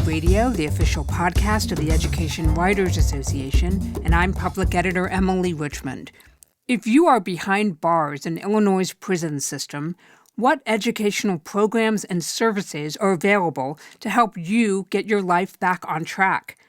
Radio, the official podcast of the Education Writers Association, and I'm public editor Emily Richmond. If you are behind bars in Illinois' prison system, what educational programs and services are available to help you get your life back on track?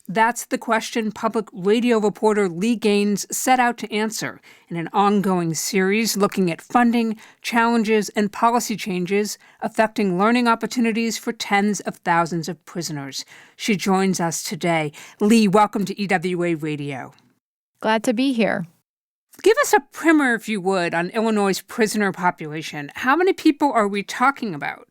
That's the question public radio reporter Lee Gaines set out to answer in an ongoing series looking at funding, challenges, and policy changes affecting learning opportunities for tens of thousands of prisoners. She joins us today. Lee, welcome to EWA Radio. Glad to be here. Give us a primer, if you would, on Illinois' prisoner population. How many people are we talking about?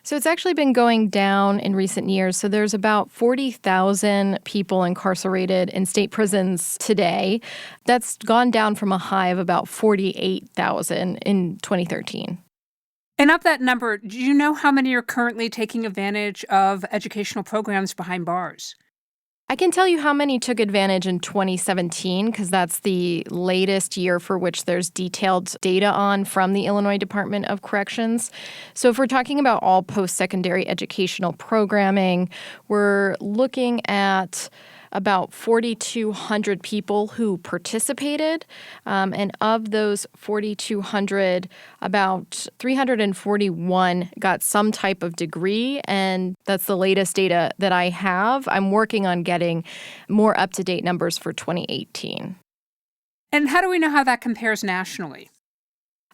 So it's actually been going down in recent years. So there's about 40,000 people incarcerated in state prisons today. That's gone down from a high of about 48,000 in 2013. And of that number, do you know how many are currently taking advantage of educational programs behind bars? I can tell you how many took advantage in 2017 because that's the latest year for which there's detailed data on from the Illinois Department of Corrections. So if we're talking about all post-secondary educational programming, we're looking at about 4,200 people who participated. And of those 4,200, about 341 got some type of degree. And that's the latest data that I have. I'm working on getting more up-to-date numbers for 2018. And how do we know how that compares nationally?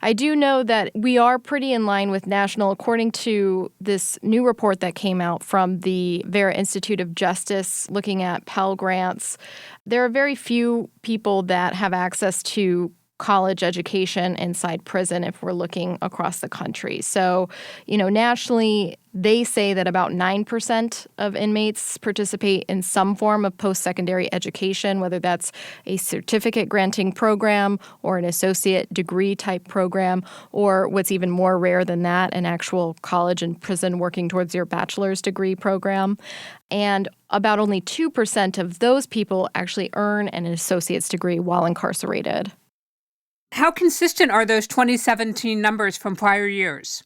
I do know that we are pretty in line with national, according to this new report that came out from the Vera Institute of Justice looking at Pell Grants. There are very few people that have access to college education inside prison if we're looking across the country. So, nationally, they say that about 9% of inmates participate in some form of post-secondary education, whether that's a certificate granting program or an associate degree type program, or what's even more rare than that, an actual college and prison working towards your bachelor's degree program. And about only 2% of those people actually earn an associate's degree while incarcerated. How consistent are those 2017 numbers from prior years?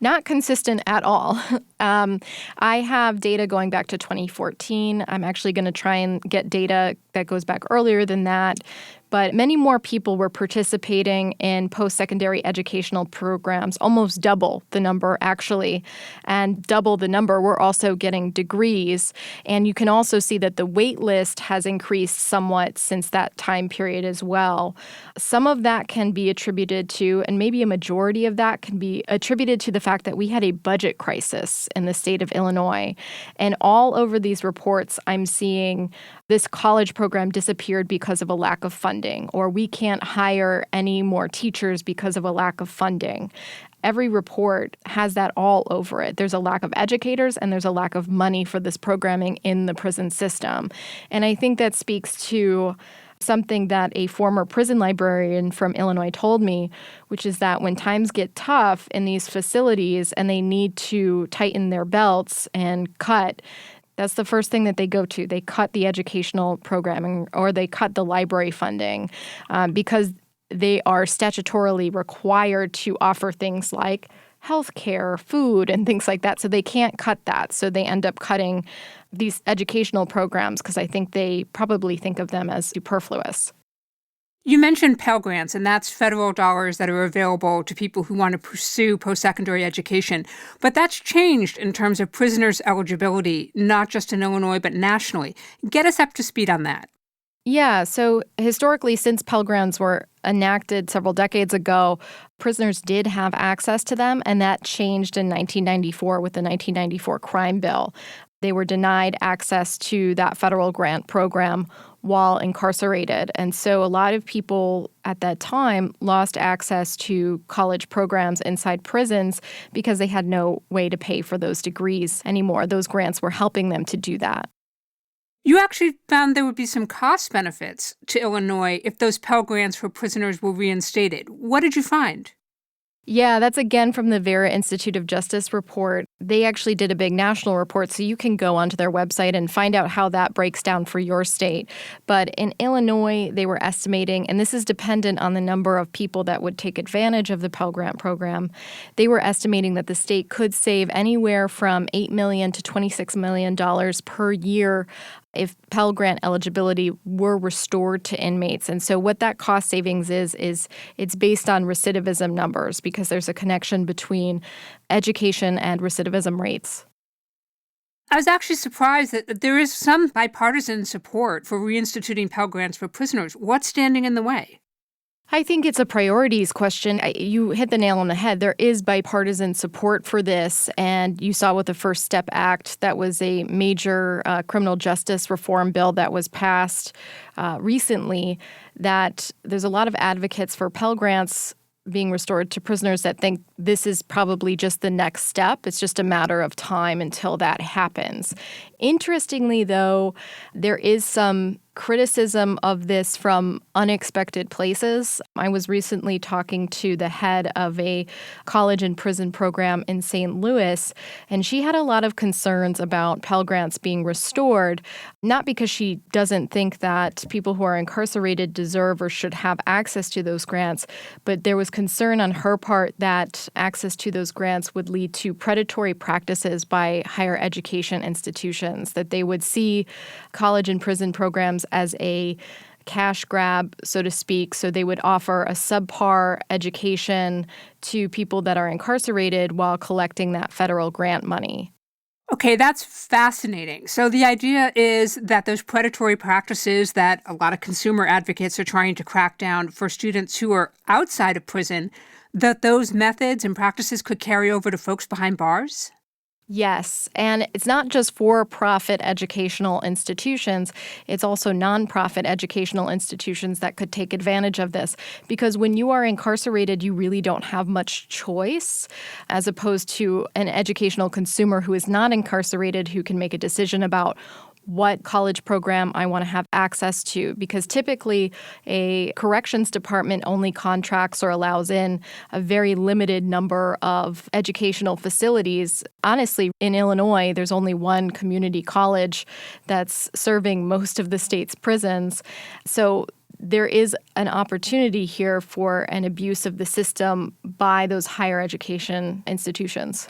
Not consistent at all. I have data going back to 2014. I'm actually going to try and get data that goes back earlier than that. But many more people were participating in post-secondary educational programs, almost double the number, actually. And double the number were also getting degrees. And you can also see that the wait list has increased somewhat since that time period as well. Some of that can be attributed to, and maybe a majority of that can be attributed to the fact that we had a budget crisis in the state of Illinois. And all over these reports, I'm seeing this college program disappeared because of a lack of funding, or we can't hire any more teachers because of a lack of funding. Every report has that all over it. There's a lack of educators and there's a lack of money for this programming in the prison system. And I think that speaks to something that a former prison librarian from Illinois told me, which is that when times get tough in these facilities and they need to tighten their belts and cut, that's the first thing that they go to. They cut the educational programming or they cut the library funding because they are statutorily required to offer things like health care, food, and things like that. So they can't cut that. So they end up cutting these educational programs because I think they probably think of them as superfluous. You mentioned Pell Grants, and that's federal dollars that are available to people who want to pursue post-secondary education. But that's changed in terms of prisoners' eligibility, not just in Illinois, but nationally. Get us up to speed on that. Yeah, so historically, since Pell Grants were enacted several decades ago, prisoners did have access to them, and that changed in 1994 with the 1994 crime bill. They were denied access to that federal grant program while incarcerated. And so a lot of people at that time lost access to college programs inside prisons because they had no way to pay for those degrees anymore. Those grants were helping them to do that. You actually found there would be some cost benefits to Illinois if those Pell Grants for prisoners were reinstated. What did you find? Yeah, that's again from the Vera Institute of Justice report. They actually did a big national report, so you can go onto their website and find out how that breaks down for your state. But in Illinois, they were estimating, and this is dependent on the number of people that would take advantage of the Pell Grant program, they were estimating that the state could save anywhere from $8 million to $26 million per year if Pell Grant eligibility were restored to inmates. And so what that cost savings is it's based on recidivism numbers because there's a connection between education and recidivism rates. I was actually surprised that there is some bipartisan support for reinstituting Pell Grants for prisoners. What's standing in the way? I think it's a priorities question. You hit the nail on the head. There is bipartisan support for this, and you saw with the First Step Act, that was a major criminal justice reform bill that was passed recently, that there's a lot of advocates for Pell Grants being restored to prisoners that think this is probably just the next step. It's just a matter of time until that happens. Interestingly, though, there is some criticism of this from unexpected places. I was recently talking to the head of a college and prison program in St. Louis, and she had a lot of concerns about Pell Grants being restored, not because she doesn't think that people who are incarcerated deserve or should have access to those grants, but there was concern on her part that access to those grants would lead to predatory practices by higher education institutions, that they would see college and prison programs as a cash grab, so to speak. So they would offer a subpar education to people that are incarcerated while collecting that federal grant money. Okay, that's fascinating. So the idea is that those predatory practices that a lot of consumer advocates are trying to crack down for students who are outside of prison, that those methods and practices could carry over to folks behind bars? Yes, and it's not just for-profit educational institutions, it's also nonprofit educational institutions that could take advantage of this. Because when you are incarcerated, you really don't have much choice, as opposed to an educational consumer who is not incarcerated, who can make a decision about what college program I want to have access to, because typically a corrections department only contracts or allows in a very limited number of educational facilities. Honestly, in Illinois, there's only one community college that's serving most of the state's prisons. So there is an opportunity here for an abuse of the system by those higher education institutions.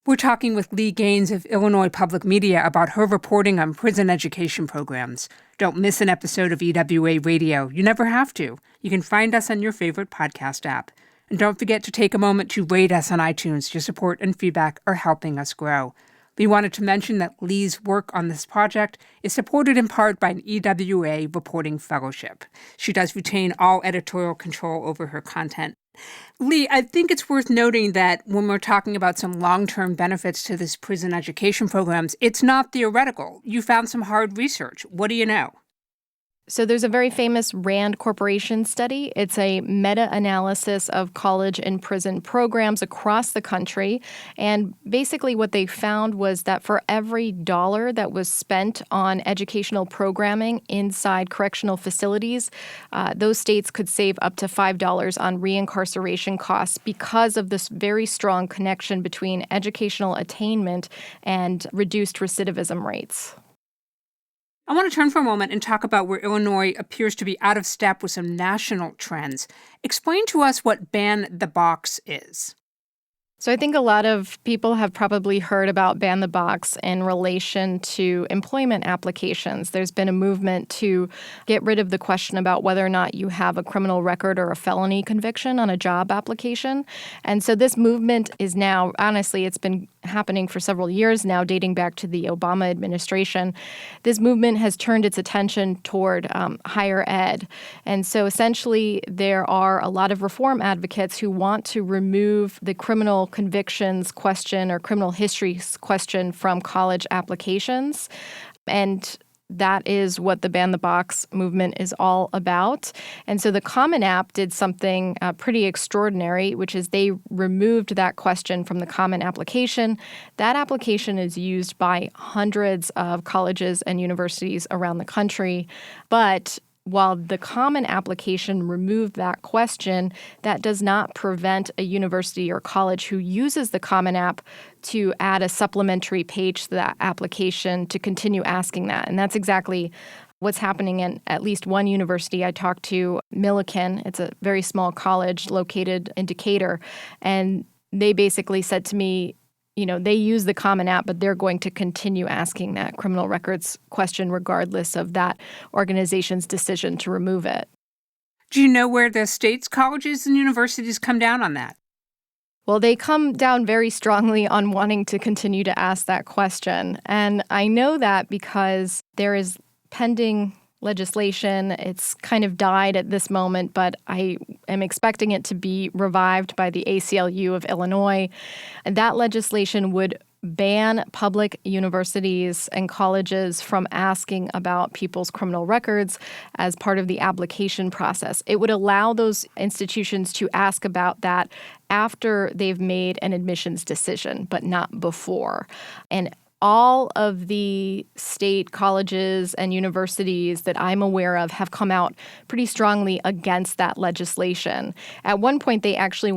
We're talking with Lee Gaines of Illinois Public Media about her reporting on prison education programs. Don't miss an episode of EWA Radio. You never have to. You can find us on your favorite podcast app. And don't forget to take a moment to rate us on iTunes. Your support and feedback are helping us grow. We wanted to mention that Lee's work on this project is supported in part by an EWA Reporting Fellowship. She does retain all editorial control over her content. Lee, I think it's worth noting that when we're talking about some long-term benefits to this prison education programs, it's not theoretical. You found some hard research. What do you know? So there's a very famous RAND Corporation study. It's a meta-analysis of college and prison programs across the country. And basically what they found was that for every dollar that was spent on educational programming inside correctional facilities, those states could save up to $5 on reincarceration costs because of this very strong connection between educational attainment and reduced recidivism rates. I want to turn for a moment and talk about where Illinois appears to be out of step with some national trends. Explain to us what Ban the Box is. So I think a lot of people have probably heard about Ban the Box in relation to employment applications. There's been a movement to get rid of the question about whether or not you have a criminal record or a felony conviction on a job application. And so this movement is now, honestly, it's been happening for several years now, dating back to the Obama administration. This movement has turned its attention toward higher ed. And so essentially there are a lot of reform advocates who want to remove the criminal convictions question or criminal history question from college applications. And that is what the Ban the Box movement is all about. And so the Common App did something pretty extraordinary, which is they removed that question from the Common Application. That application is used by hundreds of colleges and universities around the country, but while the common application removed that question, that does not prevent a university or college who uses the Common App to add a supplementary page to that application to continue asking that. And that's exactly what's happening in at least one university I talked to, Millikan. It's a very small college located in Decatur. And they basically said to me, they use the Common App, but they're going to continue asking that criminal records question regardless of that organization's decision to remove it. Do you know where the state's colleges and universities come down on that? Well, they come down very strongly on wanting to continue to ask that question. And I know that because there is pending legislation. It's kind of died at this moment, but I am expecting it to be revived by the ACLU of Illinois. And that legislation would ban public universities and colleges from asking about people's criminal records as part of the application process. It would allow those institutions to ask about that after they've made an admissions decision, but not before. And all of the state colleges and universities that I'm aware of have come out pretty strongly against that legislation. At one point, the advocates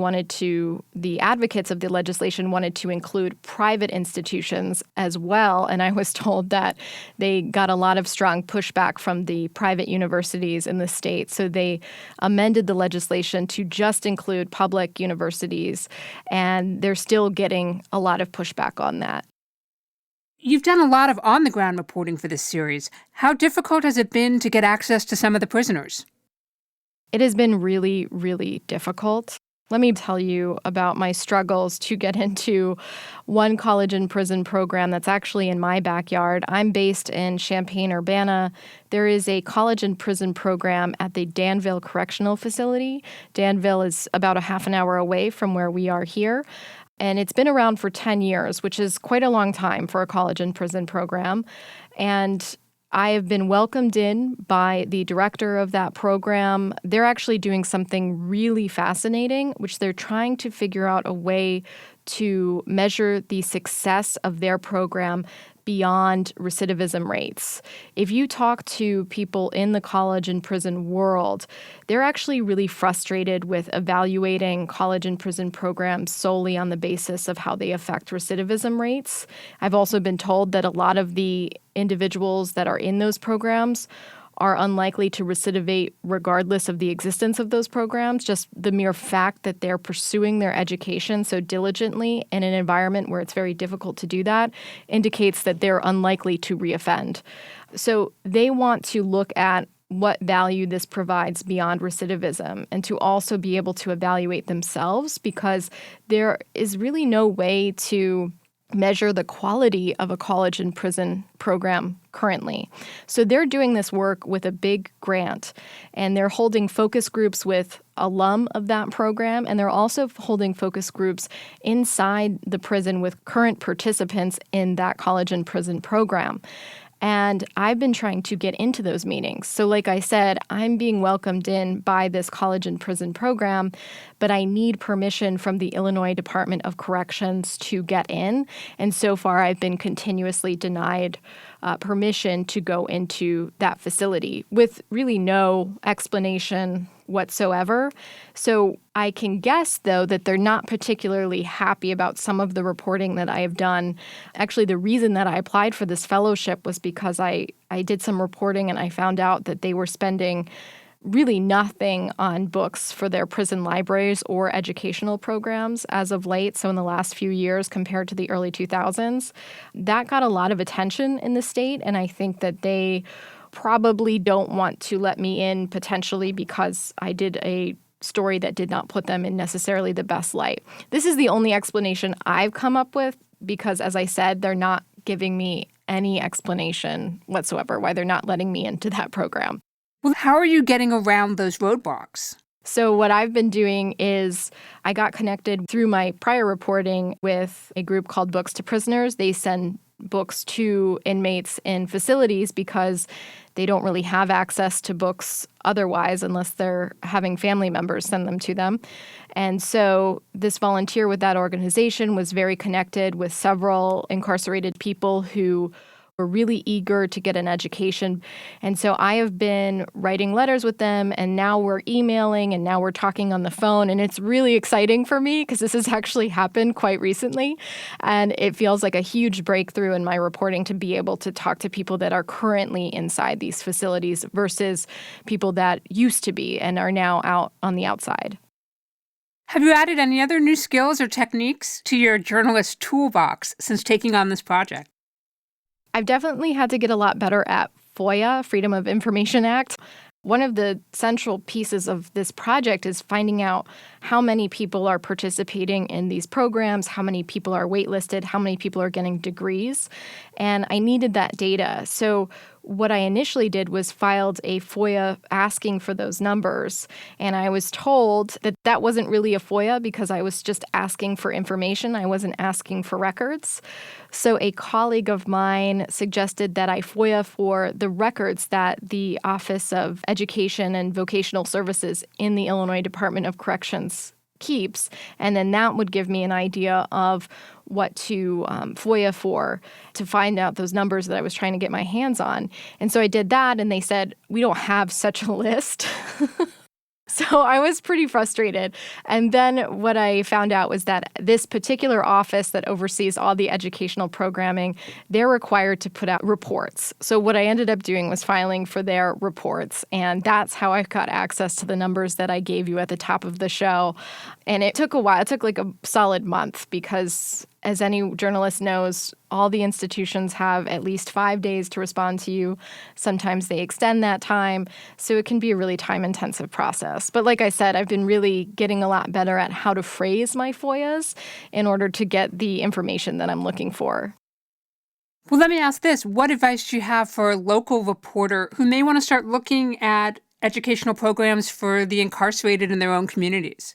of the legislation wanted to include private institutions as well. And I was told that they got a lot of strong pushback from the private universities in the state. So they amended the legislation to just include public universities. And they're still getting a lot of pushback on that. You've done a lot of on-the-ground reporting for this series. How difficult has it been to get access to some of the prisoners? It has been really, really difficult. Let me tell you about my struggles to get into one college and prison program that's actually in my backyard. I'm based in Champaign-Urbana. There is a college and prison program at the Danville Correctional Facility. Danville is about a half an hour away from where we are here. And it's been around for 10 years, which is quite a long time for a college and prison program. And I have been welcomed in by the director of that program. They're actually doing something really fascinating, which they're trying to figure out a way to measure the success of their program beyond recidivism rates. If you talk to people in the college and prison world, they're actually really frustrated with evaluating college and prison programs solely on the basis of how they affect recidivism rates. I've also been told that a lot of the individuals that are in those programs are unlikely to recidivate regardless of the existence of those programs. Just the mere fact that they're pursuing their education so diligently in an environment where it's very difficult to do that indicates that they're unlikely to reoffend. So they want to look at what value this provides beyond recidivism and to also be able to evaluate themselves, because there is really no way to measure the quality of a college and prison program currently. So they're doing this work with a big grant, and they're holding focus groups with alum of that program, and they're also holding focus groups inside the prison with current participants in that college and prison program. And I've been trying to get into those meetings. So like I said, I'm being welcomed in by this college and prison program, but I need permission from the Illinois Department of Corrections to get in. And so far, I've been continuously denied permission to go into that facility with really no explanation whatsoever. So I can guess, though, that they're not particularly happy about some of the reporting that I have done. Actually, the reason that I applied for this fellowship was because I did some reporting and I found out that they were spending really nothing on books for their prison libraries or educational programs as of late. So in the last few years compared to the early 2000s, that got a lot of attention in the state. And I think that they probably don't want to let me in potentially because I did a story that did not put them in necessarily the best light. This is the only explanation I've come up with because, as I said, they're not giving me any explanation whatsoever why they're not letting me into that program. Well, how are you getting around those roadblocks? So what I've been doing is I got connected through my prior reporting with a group called Books to Prisoners. They send books to inmates in facilities because they don't really have access to books otherwise unless they're having family members send them to them. And so this volunteer with that organization was very connected with several incarcerated people who were really eager to get an education. And so I have been writing letters with them, and now we're emailing, and now we're talking on the phone. And it's really exciting for me because this has actually happened quite recently. And it feels like a huge breakthrough in my reporting to be able to talk to people that are currently inside these facilities versus people that used to be and are now out on the outside. Have you added any other new skills or techniques to your journalist toolbox since taking on this project? I've definitely had to get a lot better at FOIA, Freedom of Information Act. One of the central pieces of this project is finding out how many people are participating in these programs, how many people are waitlisted, how many people are getting degrees. And I needed that data. So what I initially did was filed a FOIA asking for those numbers. And I was told that that wasn't really a FOIA because I was just asking for information. I wasn't asking for records. So a colleague of mine suggested that I FOIA for the records that the Office of Education and Vocational Services in the Illinois Department of Corrections keeps, and then that would give me an idea of what to FOIA for to find out those numbers that I was trying to get my hands on. And so I did that, and they said, we don't have such a list. So I was pretty frustrated. And then what I found out was that this particular office that oversees all the educational programming, they're required to put out reports. So what I ended up doing was filing for their reports. And that's how I got access to the numbers that I gave you at the top of the show. And it took a while. It took like a solid month because, as any journalist knows, all the institutions have at least 5 days to respond to you. Sometimes they extend that time. So it can be a really time-intensive process. But like I said, I've been really getting a lot better at how to phrase my FOIAs in order to get the information that I'm looking for. Well, let me ask this. What advice do you have for a local reporter who may want to start looking at educational programs for the incarcerated in their own communities?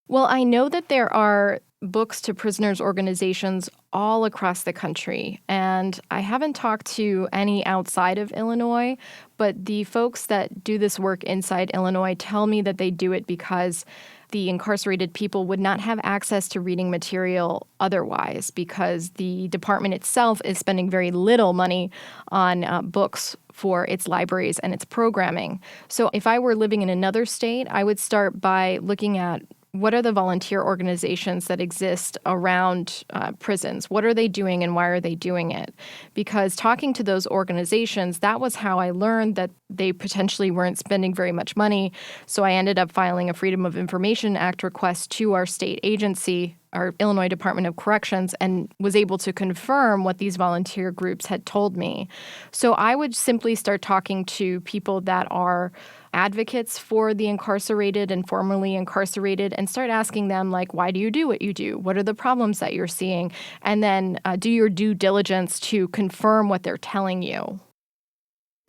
Well, I know that there are books to prisoners organizations all across the country, and I haven't talked to any outside of Illinois, but the folks that do this work inside Illinois tell me that they do it because the incarcerated people would not have access to reading material otherwise, because the department itself is spending very little money on books for its libraries and its programming. So if I were living in another state, I would start by looking at what are the volunteer organizations that exist around prisons? What are they doing and why are they doing it? Because talking to those organizations, that was how I learned that they potentially weren't spending very much money. So I ended up filing a Freedom of Information Act request to our state agency, our Illinois Department of Corrections, and was able to confirm what these volunteer groups had told me. So I would simply start talking to people that are advocates for the incarcerated and formerly incarcerated and start asking them, like, why do you do what you do? What are the problems that you're seeing? And then do your due diligence to confirm what they're telling you.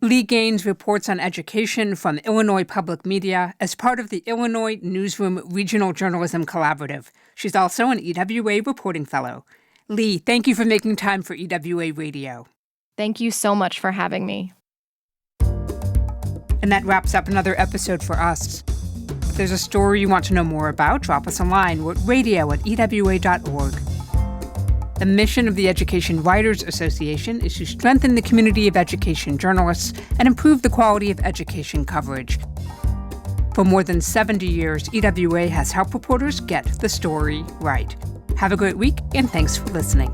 Lee Gaines reports on education from Illinois Public Media as part of the Illinois Newsroom Regional Journalism Collaborative. She's also an EWA Reporting Fellow. Lee, thank you for making time for EWA Radio. Thank you so much for having me. And that wraps up another episode for us. If there's a story you want to know more about, drop us a line. We're at radio@ewa.org. The mission of the Education Writers Association is to strengthen the community of education journalists and improve the quality of education coverage. For more than 70 years, EWA has helped reporters get the story right. Have a great week, and thanks for listening.